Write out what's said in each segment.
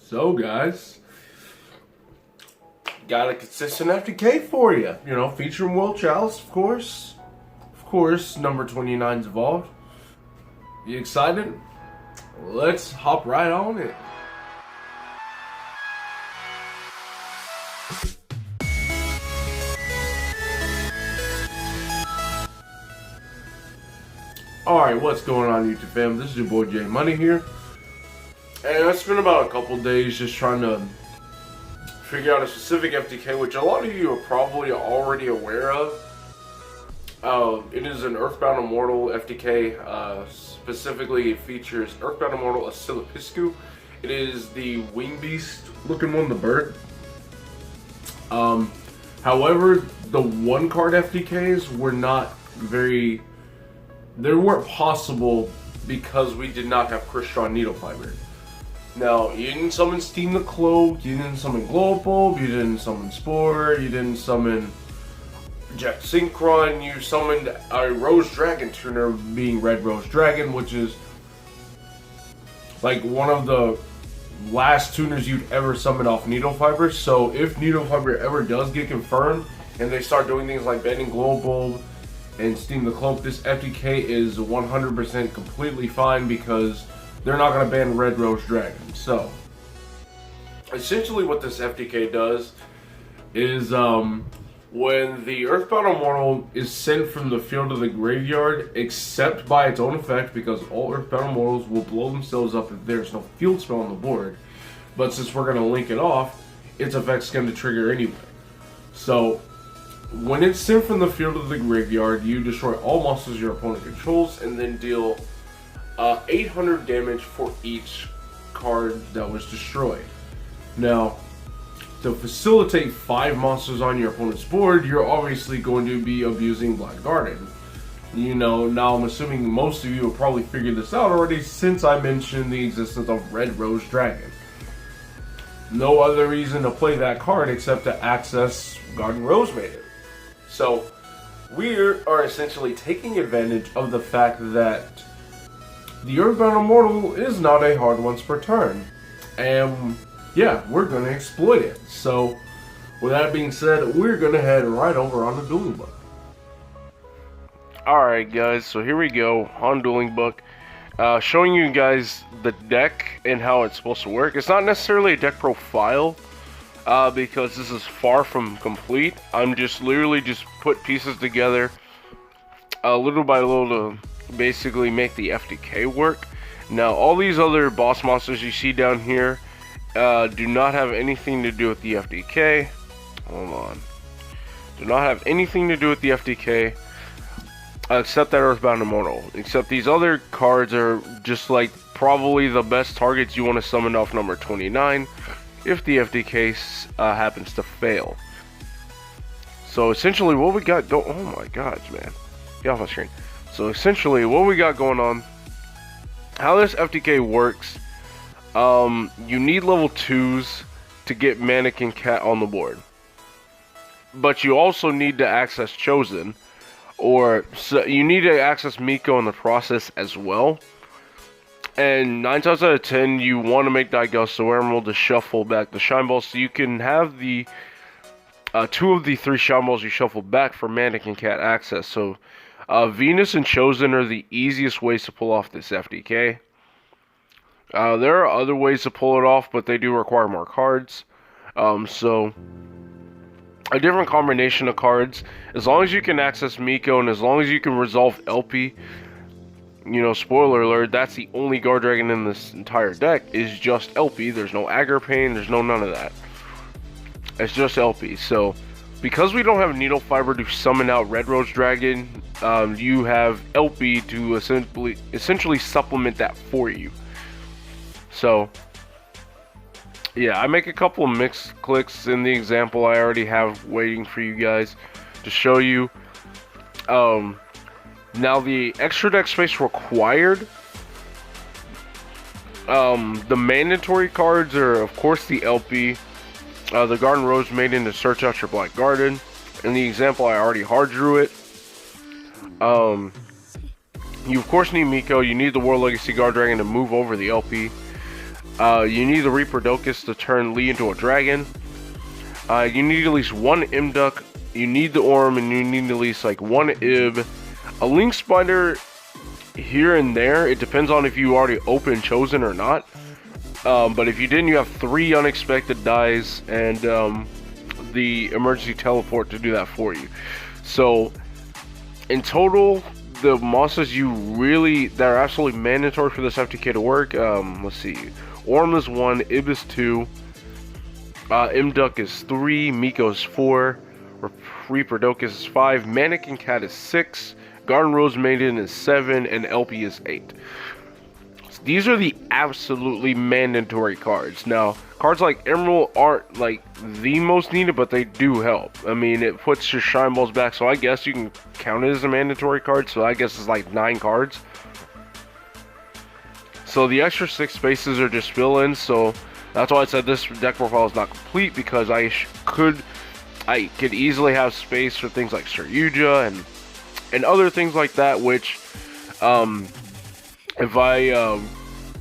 So guys, got a consistent FTK for you. You know, featuring Will Chalice, of course. Of course, number 29's evolved. You excited? Let's hop right on in. Alright, what's going on, YouTube fam? This is your boy J Money here. And I spent about a couple days just trying to figure out a specific FTK, which a lot of you are probably already aware of. It is an Earthbound Immortal FTK. Specifically, it features Earthbound Immortal Asilipiscu. It is the wing beast looking one, the bird. However, the one card FTKs were not very... They weren't possible because we did not have Crystal needlefiber. Now, you didn't summon Steam the Cloak, you didn't summon Glow Bulb, you didn't summon Spore, you didn't summon Jet Synchron, you summoned a Rose Dragon tuner being Red Rose Dragon, which is like one of the last tuners you'd ever summon off Needlefiber. So if Needlefiber ever does get confirmed and they start doing things like banning Glow Bulb and Steam the Cloak, this FTK is 100% completely fine because they're not going to ban Red Rose Dragon. So essentially what this FTK does is when the Earthbound Immortal is sent from the field to the graveyard, except by its own effect, because all Earthbound Immortals will blow themselves up if there's no field spell on the board. But since we're going to link it off, its effect's going to trigger anyway. So when it's sent from the field to the graveyard, you destroy all monsters your opponent controls and then deal 800 damage for each card that was destroyed. Now, to facilitate 5 monsters on your opponent's board, you're obviously going to be abusing Black Garden. You know, now I'm assuming most of you have probably figured this out already since I mentioned the existence of Red Rose Dragon. No other reason to play that card except to access Garden Rose Maiden. So, we are essentially taking advantage of the fact that the Earthbound Immortal is not a hard once per turn. And yeah, we're going to exploit it. So, with that being said, we're going to head right over on the Dueling Book. Alright guys, so here we go on Dueling Book. Showing you guys the deck and how it's supposed to work. It's not necessarily a deck profile, because this is far from complete. I'm just literally just put pieces together little by little to basically make the FTK work. Now, all these other boss monsters you see down here do not have anything to do with the FTK. Hold on. Do not have anything to do with the FTK except that Earthbound Immortal. Except these other cards are just like probably the best targets you want to summon off number 29 if the FTK happens to fail. So essentially what we got go— oh my gosh, man. Get off my screen. So essentially what we got going on, how this FTK works, you need level 2s to get Mannequin Cat on the board. But you also need to access Chosen, or so you need to access Miko in the process as well. And 9 times out of 10, you want to make Daigusto Emerald to shuffle back the Shine Balls so you can have the 2 of the 3 Shine Balls you shuffle back for Mannequin Cat access. So Venus and Chosen are the easiest ways to pull off this FTK. There are other ways to pull it off, but they do require more cards. So a different combination of cards, as long as you can access Miko and as long as you can resolve LP, you know, spoiler alert, that's the only Guard Dragon in this entire deck is just LP. There's no Aggro Pain, there's no none of that. It's just LP. So because we don't have Needlefiber to summon out Red Rose Dragon, you have LP to essentially supplement that for you. So yeah, I make a couple of mixed clicks in the example I already have waiting for you guys to show you. Now the extra deck space required, the mandatory cards are of course the LP, the Garden Rose Maiden to search out your Black Garden. In the example I already hard drew it. You of course need Miko, you need the War Legacy Guard Dragon to move over the LP. You need the Reaper Docus to turn Lee into a dragon. You need at least one Imduck. You need the Orm, and you need at least like one Ib. A Link Spider here and there. It depends on if you already opened Chosen or not. But if you didn't, you have 3 unexpected dies and the emergency teleport to do that for you. So in total, the monsters that are absolutely mandatory for this FTK to work. Let's see. Orm is 1, Ib is 2, Imduck is 3, Miko is 4, Reaper Docus is 5, Mannequin Cat is 6, Garden Rose Maiden is 7, and LP is 8. These are the absolutely mandatory cards. Now, cards like Emerald aren't like the most needed, but they do help. I mean, it puts your Shine Balls back, so I guess you can count it as a mandatory card. So I guess it's like 9 cards. So the extra 6 spaces are just fill-ins. So that's why I said this deck profile is not complete, because I could easily have space for things like Saryuja and other things like that, which if I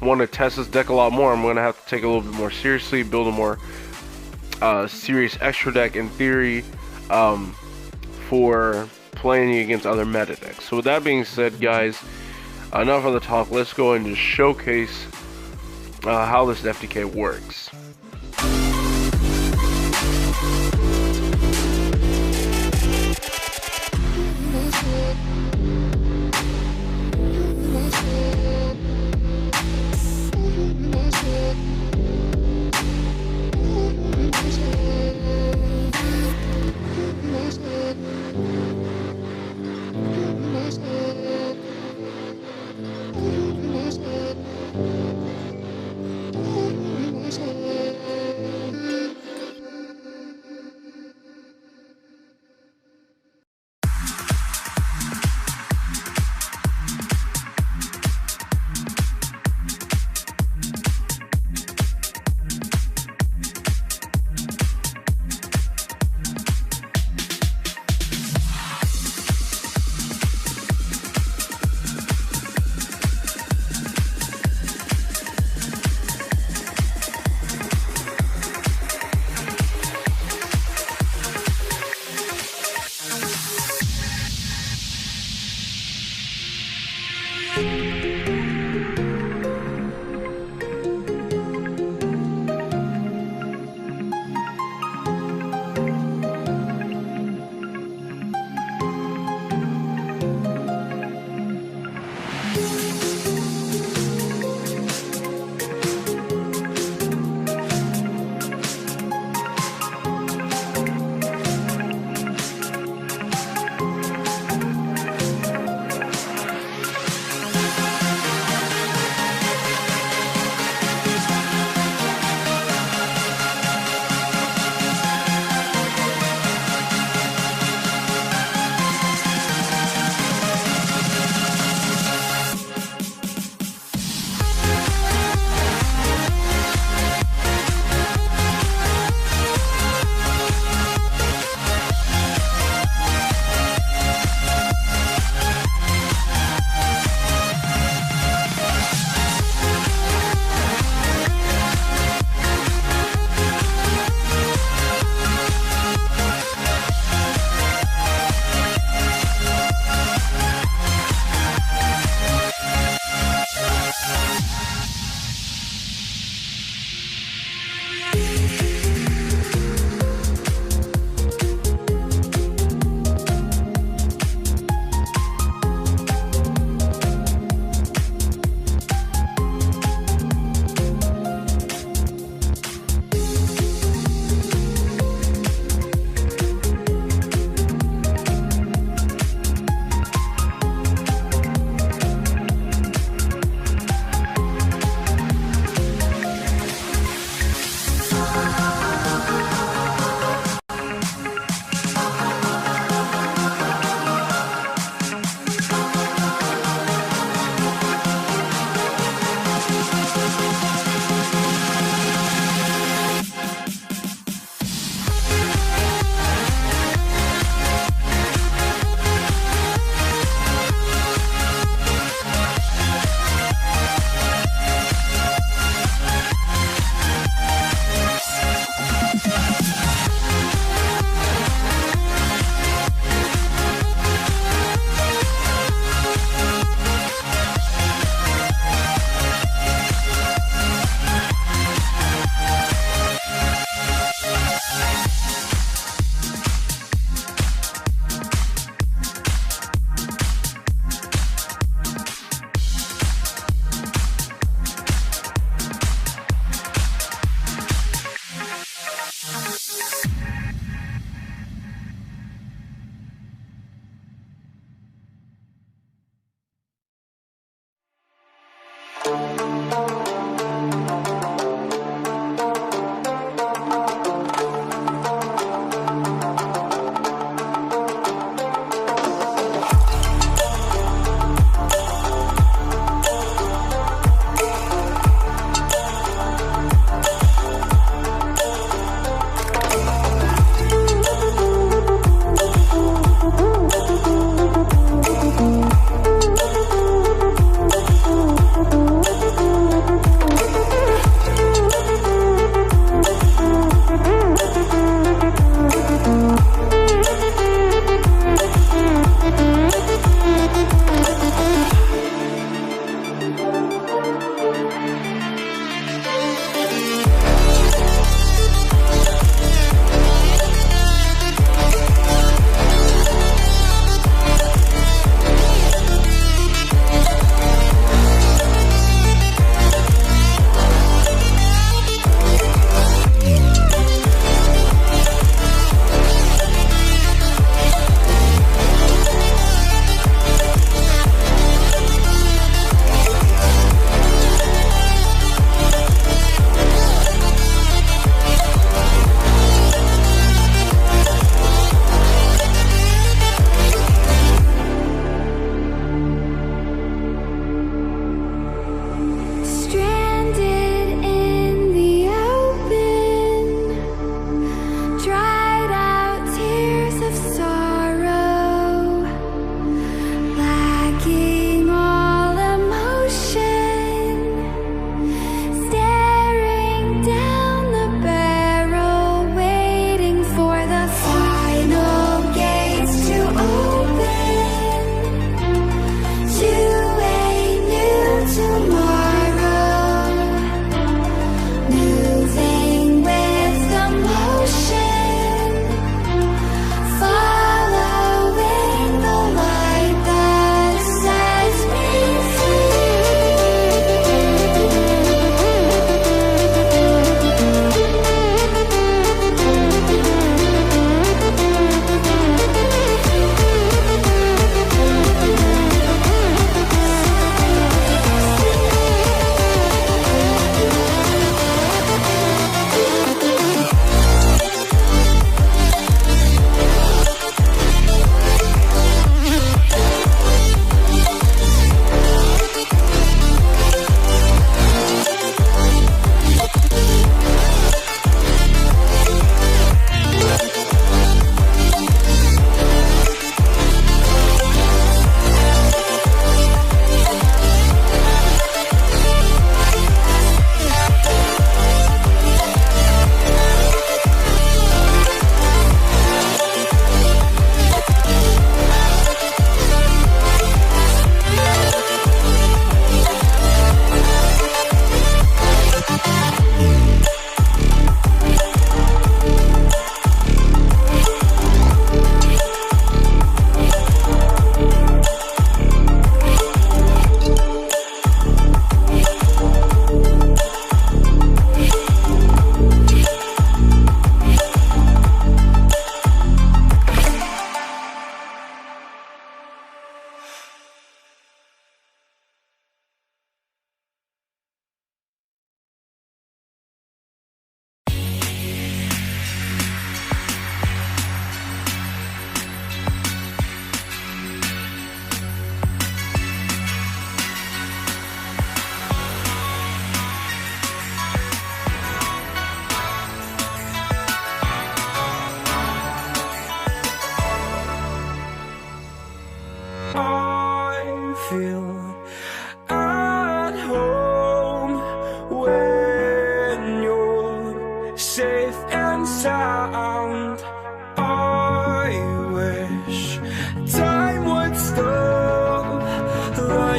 want to test this deck a lot more, I'm going to have to take it a little bit more seriously, build a more serious extra deck in theory for playing against other meta decks. So with that being said, guys, enough of the talk. Let's go and just showcase how this FTK works.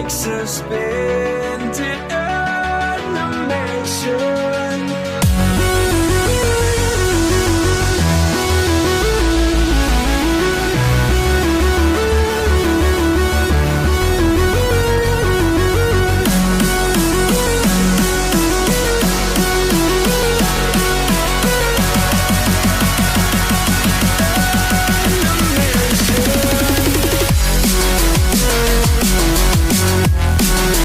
like suspended animation.